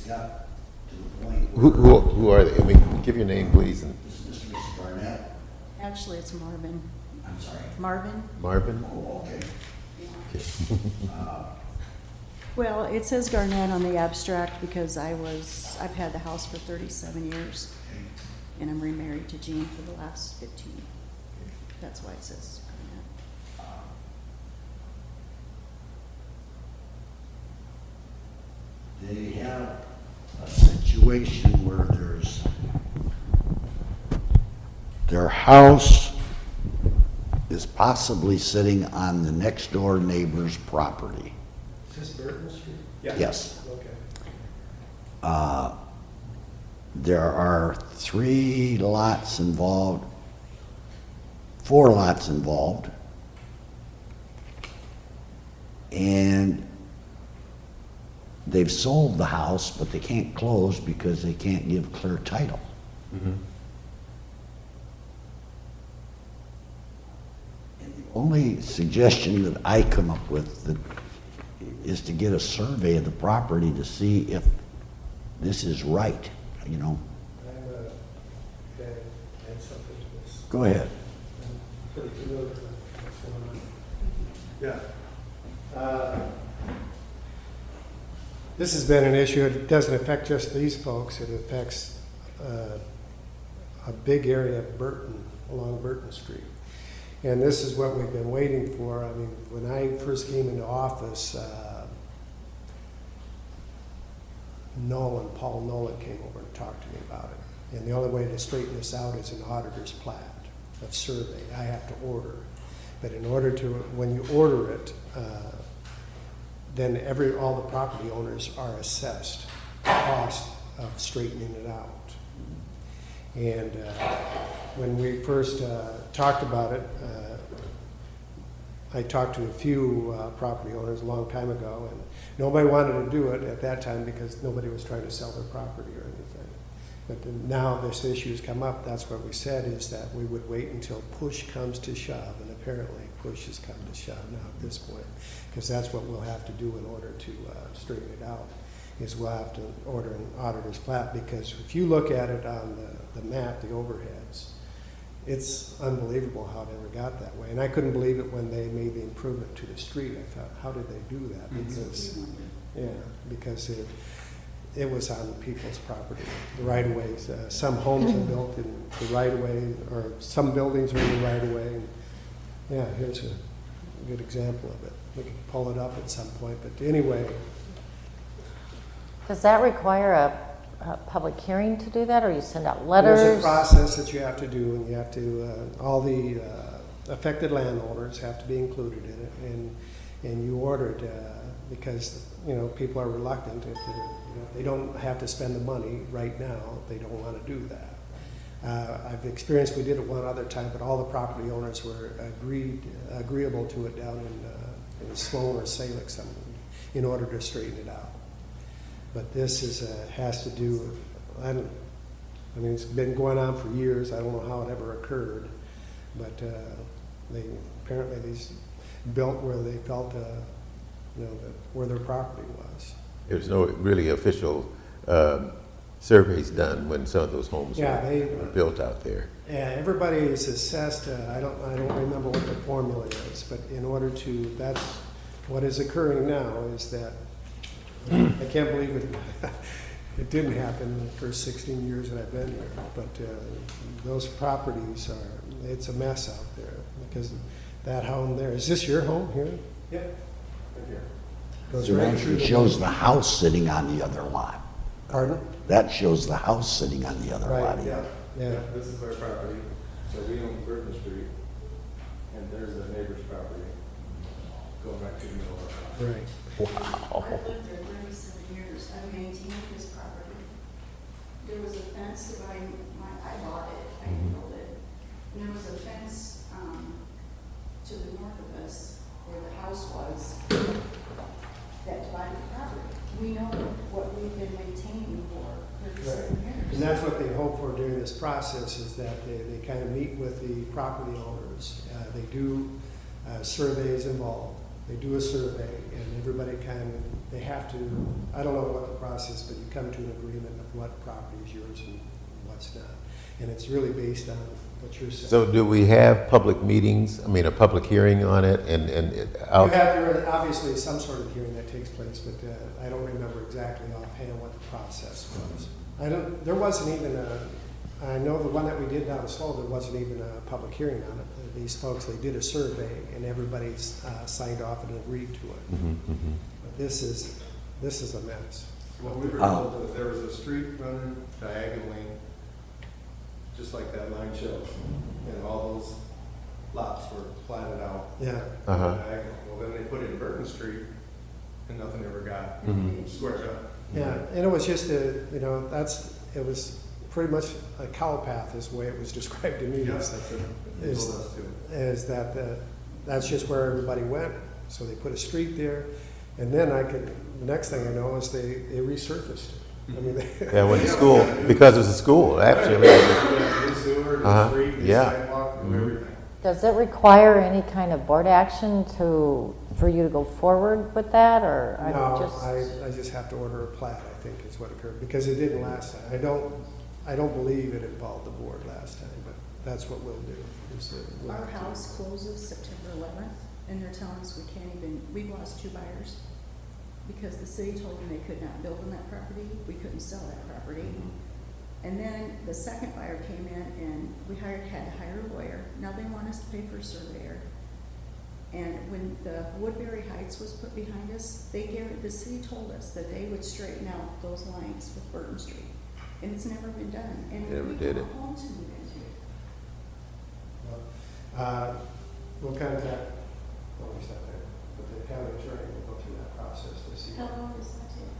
got to the point Who, where who are they? I mean, give your name, please. And this is Mr. and Mrs. Barnett. Actually, it's Marvin. I'm sorry. Marvin? Marvin? Oh, okay. Okay. Well, it says Garnett on the abstract because I've had the house for 37 years, and I'm remarried to Jean for the last 15. That's why it says Garnett. They have a situation where their house is possibly sitting on the next door neighbor's property. Is this Burton Street? Yes. Okay. There are 3 lots involved, 4 lots involved. And they've sold the house, but they can't close because they can't give clear title. And the only suggestion that I come up with is to get a survey of the property to see if this is right, you know. Okay, add something to this. Go ahead. I'm pretty familiar with what's going on. Yeah. This has been an issue. It doesn't affect just these folks. It affects a big area of Burton, along Burton Street. And this is what we've been waiting for. I mean, when I first came into office, Paul Nolan came over and talked to me about it. And the only way to straighten this out is an auditor's plat of survey. I have to order. But in order to, when you order it, then all the property owners are assessed the cost of straightening it out. And when we first talked about it, I talked to a few property owners a long time ago, and nobody wanted to do it at that time because nobody was trying to sell their property or anything. But then now this issue has come up. That's what we said, is that we would wait until push comes to shove, and apparently push has come to shove now at this point, because that's what we'll have to do in order to straighten it out, is we'll have to order an auditor's plat, because if you look at it on the map, the overheads, it's unbelievable how it ever got that way. And I couldn't believe it when they made the improvement to the street. I thought, how did they do that? Because, because it was on people's property, the right-of-ways. Some homes are built in the right-of-way, or some buildings are in the right-of-way. And yeah, here's a good example of it. We can pull it up at some point, but anyway. Does that require a public hearing to do that, or you send out letters? There's a process that you have to do, and you have to, all the affected landowners have to be included in it, and you order it because, people are reluctant. If they don't have to spend the money right now, they don't want to do that. I've experienced, we did it one other time, but all the property owners were agreeable to it down in Sloan or Salix in order to straighten it out. But this has to do with, it's been going on for years. I don't know how it ever occurred, but apparently these built where they felt, where their property was. There's no really official surveys done when some of those homes were built out there. Yeah, everybody is assessed. I don't remember what the formula is, but in order to, that's what is occurring now, is that I can't believe it. It didn't happen in the first 16 years that I've been here, but those properties it's a mess out there, because that home there, is this your home here? Yep. Right here. Goes right through. It shows the house sitting on the other lot. Pardon? That shows the house sitting on the other lot. Yeah. This is our property, so we own Burton Street, and there's the neighbor's property going back to the middle of our property. Right. Wow. I've lived there 37 years. I've maintained this property. There was a fence dividing I bought it, I didn't build it. And there was a fence to the north of us where the house was that divided the property. We know what we've been maintaining for 37 years. And that's what they hope for during this process, is that they kind of meet with the property owners. They do surveys involved. They do a survey, and everybody they have to, I don't know what the process, but you come to an agreement of what property is yours and what's not. And it's really based on what you're saying. So do we have public meetings, I mean, a public hearing on it You out? have obviously some sort of hearing that takes place, but I don't remember exactly offhand what the process was. There wasn't even I know the one that we did down in Slow, there wasn't even a public hearing on it. These folks, they did a survey and everybody signed off and agreed to it. But this is a mess. What we were told was there was a street running diagonally, just like that line shows, and all those lots were platted out. Yeah. Diagonal. Well, then they put in Burton Street, and nothing ever got squared up. Yeah, and it was just it was pretty much a cow path is the way it was described to me. Yes, that's it. They told us to. Is that that's just where everybody went. So they put a street there, and then the next thing I know is they resurfaced it. I mean, Yeah, I went to school, because it was a school, actually. New sewer, new street, new yeah. sidewalk, new everything. Does it require any kind of board action for you to go forward with that, or I just have to order a plat, I think is what occurred, because it didn't last time. I don't believe it involved the board last time, but that's what we'll do. Our house closes September 11th, and they're telling us we've lost 2 buyers because the city told them they could not build on that property. We couldn't sell that property. And then the second buyer came in and we had to hire a lawyer. Now they want us to pay for a surveyor. And when the Woodbury Heights was put behind us, the city told us that they would straighten out those lines with Burton Street. And it's never been done. And Never we did got it. a home to move into. We'll contact, well, we said that, but the county attorney will go through that process to see. How long does that take?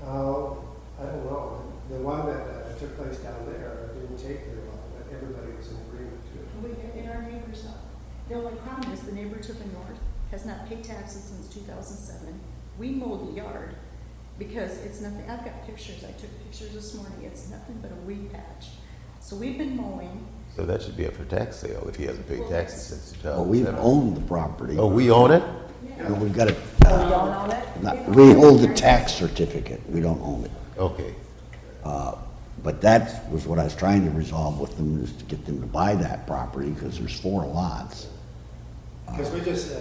I don't know. The one that took place down there didn't take very long, but everybody was in agreement to it. And our neighbors, the only problem is the neighbor to the north has not paid taxes since 2007. We mowed the yard because it's nothing, I've got pictures, I took pictures this morning, it's nothing but a weed patch. So we've been mowing. So that should be up for tax sale if he hasn't paid taxes since Well, we've 2007. owned the property. Oh, we own it? And we've got you don't own it? we hold the tax certificate, we don't own it. Okay. But that was what I was trying to resolve with them, is to get them to buy that property, because there's 4 lots. Because we just,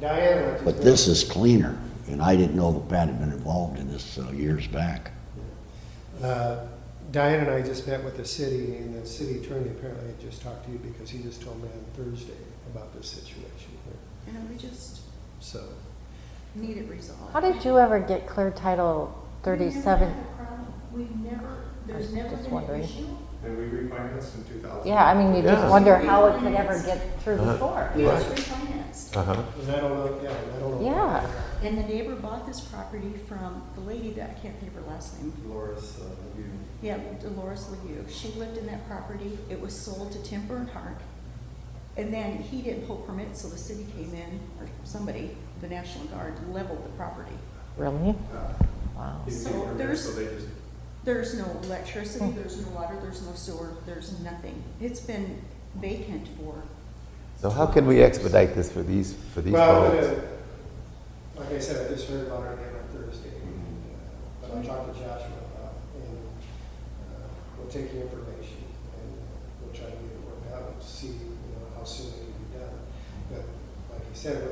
Diana. just- But this is cleaner, and I didn't know that Pat had been involved in this years back. Diane and I just met with the city, and the city attorney apparently had just talked to you because he just told me on Thursday about this situation here. And we just So, need it resolved. How did you ever get clear title 37? There's I'm never just been wondering. an issue. And we refinanced in 2000. Yeah, I mean, you just Yeah. wonder how it could ever get through before. It was refinanced. Uh-huh. and I don't know, I don't know. Yeah. And the neighbor bought this property from the lady that, I can't think of her last name. Dolores, you. Yeah, Dolores Legue. She lived in that property. It was sold to Tim Bernhardt. And then he didn't pull permits, so the city came in, or somebody, the National Guard, leveled the property. Really? Wow. So there's- they just, There's no electricity, there's no water, there's no sewer, there's nothing. It's been vacant for, So how can we expedite this for these Well, folks? like I said, I just heard about it again on Thursday, but I talked to Joshua, and we'll take the information, and we'll try to get it worked out and see, how soon it can be done. But like I said,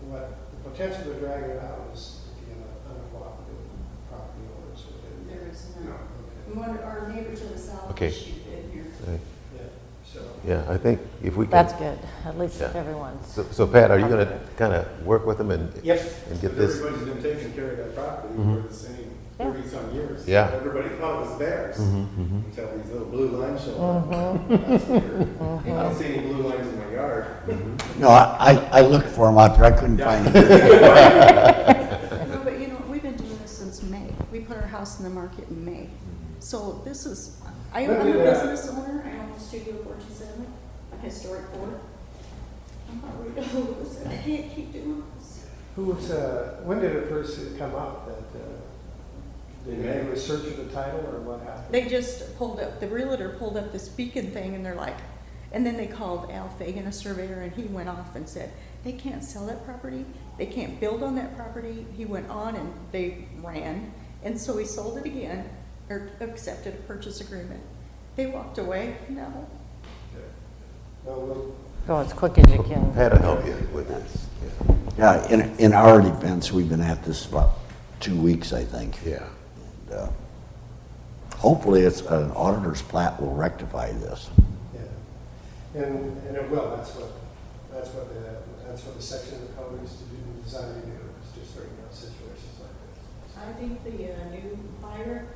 what the potential of dragging it out is if you have uncooperative property owners with it. there is no. none. Okay. And one, our neighbor to the south, Okay. she's in here. Right. Yeah, so. Yeah, I think if we can. That's good, at least if Yeah. everyone's. So Pat, are you going to kind of work with them and Yep. and get But this? everybody's been taking care of that property Mhm. for the same Yeah. 30-some years. Yeah. Everybody thought it was theirs Mhm, until these little blue lines showed up. That's weird. I don't see any blue lines in my yard. No, I looked for them out there, I couldn't find them. No, but we've been doing this since May. We put our house in the market in May. So this is, I'm a business owner, I own Studio 427, a historic board. I'm not worried about this, I can't keep doing this. When did it first come up that, did In they May. do a search of the title or what happened? They just pulled up, the realtor pulled up this beacon thing and they're like, and then they called Al Fagan, a surveyor, and he went off and said, they can't sell that property, they can't build on that property. He went on and they ran, and so he sold it again, or accepted a purchase agreement. They walked away, no. Well, we'll- Go as quick as you can. Pat will help you with this. Yeah, in our defense, we've been at this about 2 weeks, I think. Yeah. And, hopefully, it's an auditor's plat will rectify this. yeah. And it will, that's what the section of the code is to do, designed to do, is to straighten out situations like this. I think the new buyer,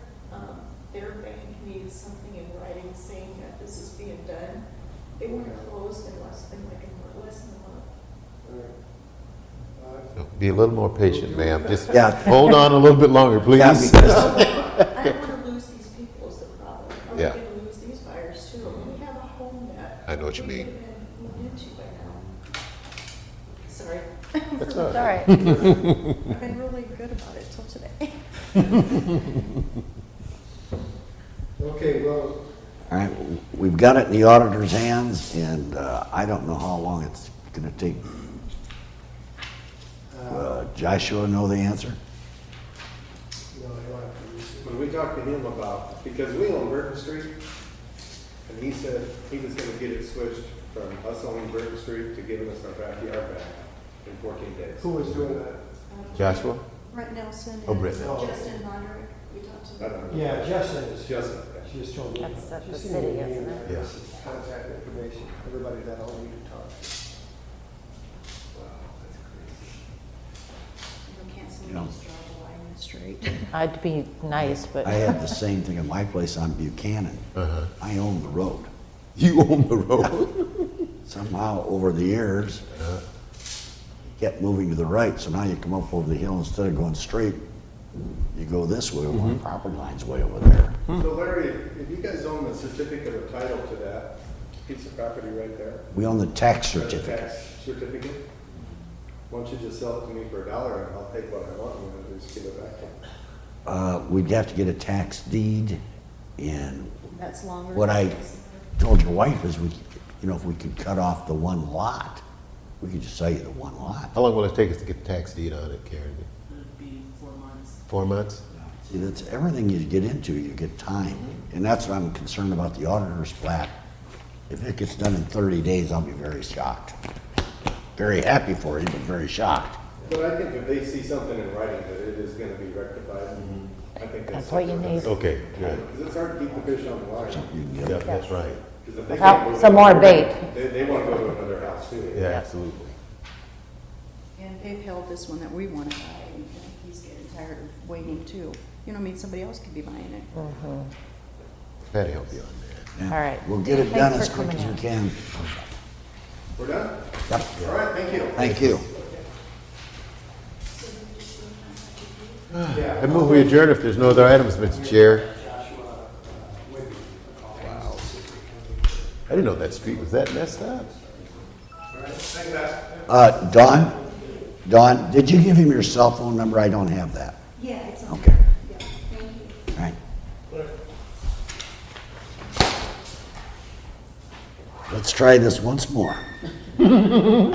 their bank needs something in writing saying that this is being done. They want to close in less than a month. All right. Be a little more patient, ma'am. Just Yeah. hold on a little bit longer, please. Yeah, because I don't want to lose these people is the problem. I'm Yeah. going to lose these buyers too. We have a home that. I know what you we mean. could have been moved into by now. Sorry. That's It's all right. I've been really good about it till today. Okay, well, All right, we've got it in the auditor's hands, and I don't know how long it's gonna take. Joshua know the answer? no, I don't have to use it. When we talked to him about, because we own Burton Street, and he said he was gonna get it switched from us owning Burton Street to giving us our backyard back in 14 days. Who was doing that? Joshua? Brett Nelson Oh, and Brett Nelson. Justin Bondurant, we talked to I them. don't know. Yeah, Justin is. Justin. She just told me. That's at She's the seen city, me isn't and it? Yeah. this is contact information, everybody that all need to talk. Wow, that's crazy. Can't You know. somebody just draw the line straight? I'd be nice, but I had the same thing at my place on Buchanan. Uh-huh. I own the road. You own the road? Somehow, over the years, kept moving to the right, so now you come up over the hill, instead of going straight, you go this way, my property line's way over there. So Larry, if you guys own the certificate of title to that piece of property right there? We own the tax the certificate. tax certificate? Why don't you just sell it to me for $1 and I'll take what I want and I'll just give it back to you? We'd have to get a tax deed, and That's longer. what I told your wife is we, if we could cut off the one lot, we could just sell you the one lot. How long will it take us to get the tax deed on it, Karen? It'd be 4 months. 4 months? See, that's everything you get into, you get time. And that's what I'm concerned about the auditor's plat. If it gets done in 30 days, I'll be very shocked. Very happy for you, but very shocked. But I think if they see something in writing that it is gonna be rectified, I think that's what you need. Okay, good. Because it's hard to keep the fish on the line. You can get Yep, that's right. 'Cause if they Help, can't move some it, more bait. They wanna go to another house too. Yeah, absolutely. And they've held this one that we want to buy, and he's getting tired of waiting too. You know, I mean, somebody else could be buying it. Patty help you on that. Yeah. All right. We'll get it done Thanks as for quick as coming we can. We're done? Yep, All right, thank you. thank you. Yeah. I move we adjourn if there's no other items, Mr. Chair. Joshua, Whitby, I didn't know that street was that messed up. All right, thank you, Matt. Dawn, did you give him your cell phone number? I don't have that. Yeah, it's on. Okay. Yeah, thank you. All right. Let's try this once more. We're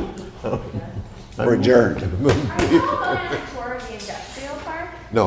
adjourned. I know, it's already in depth.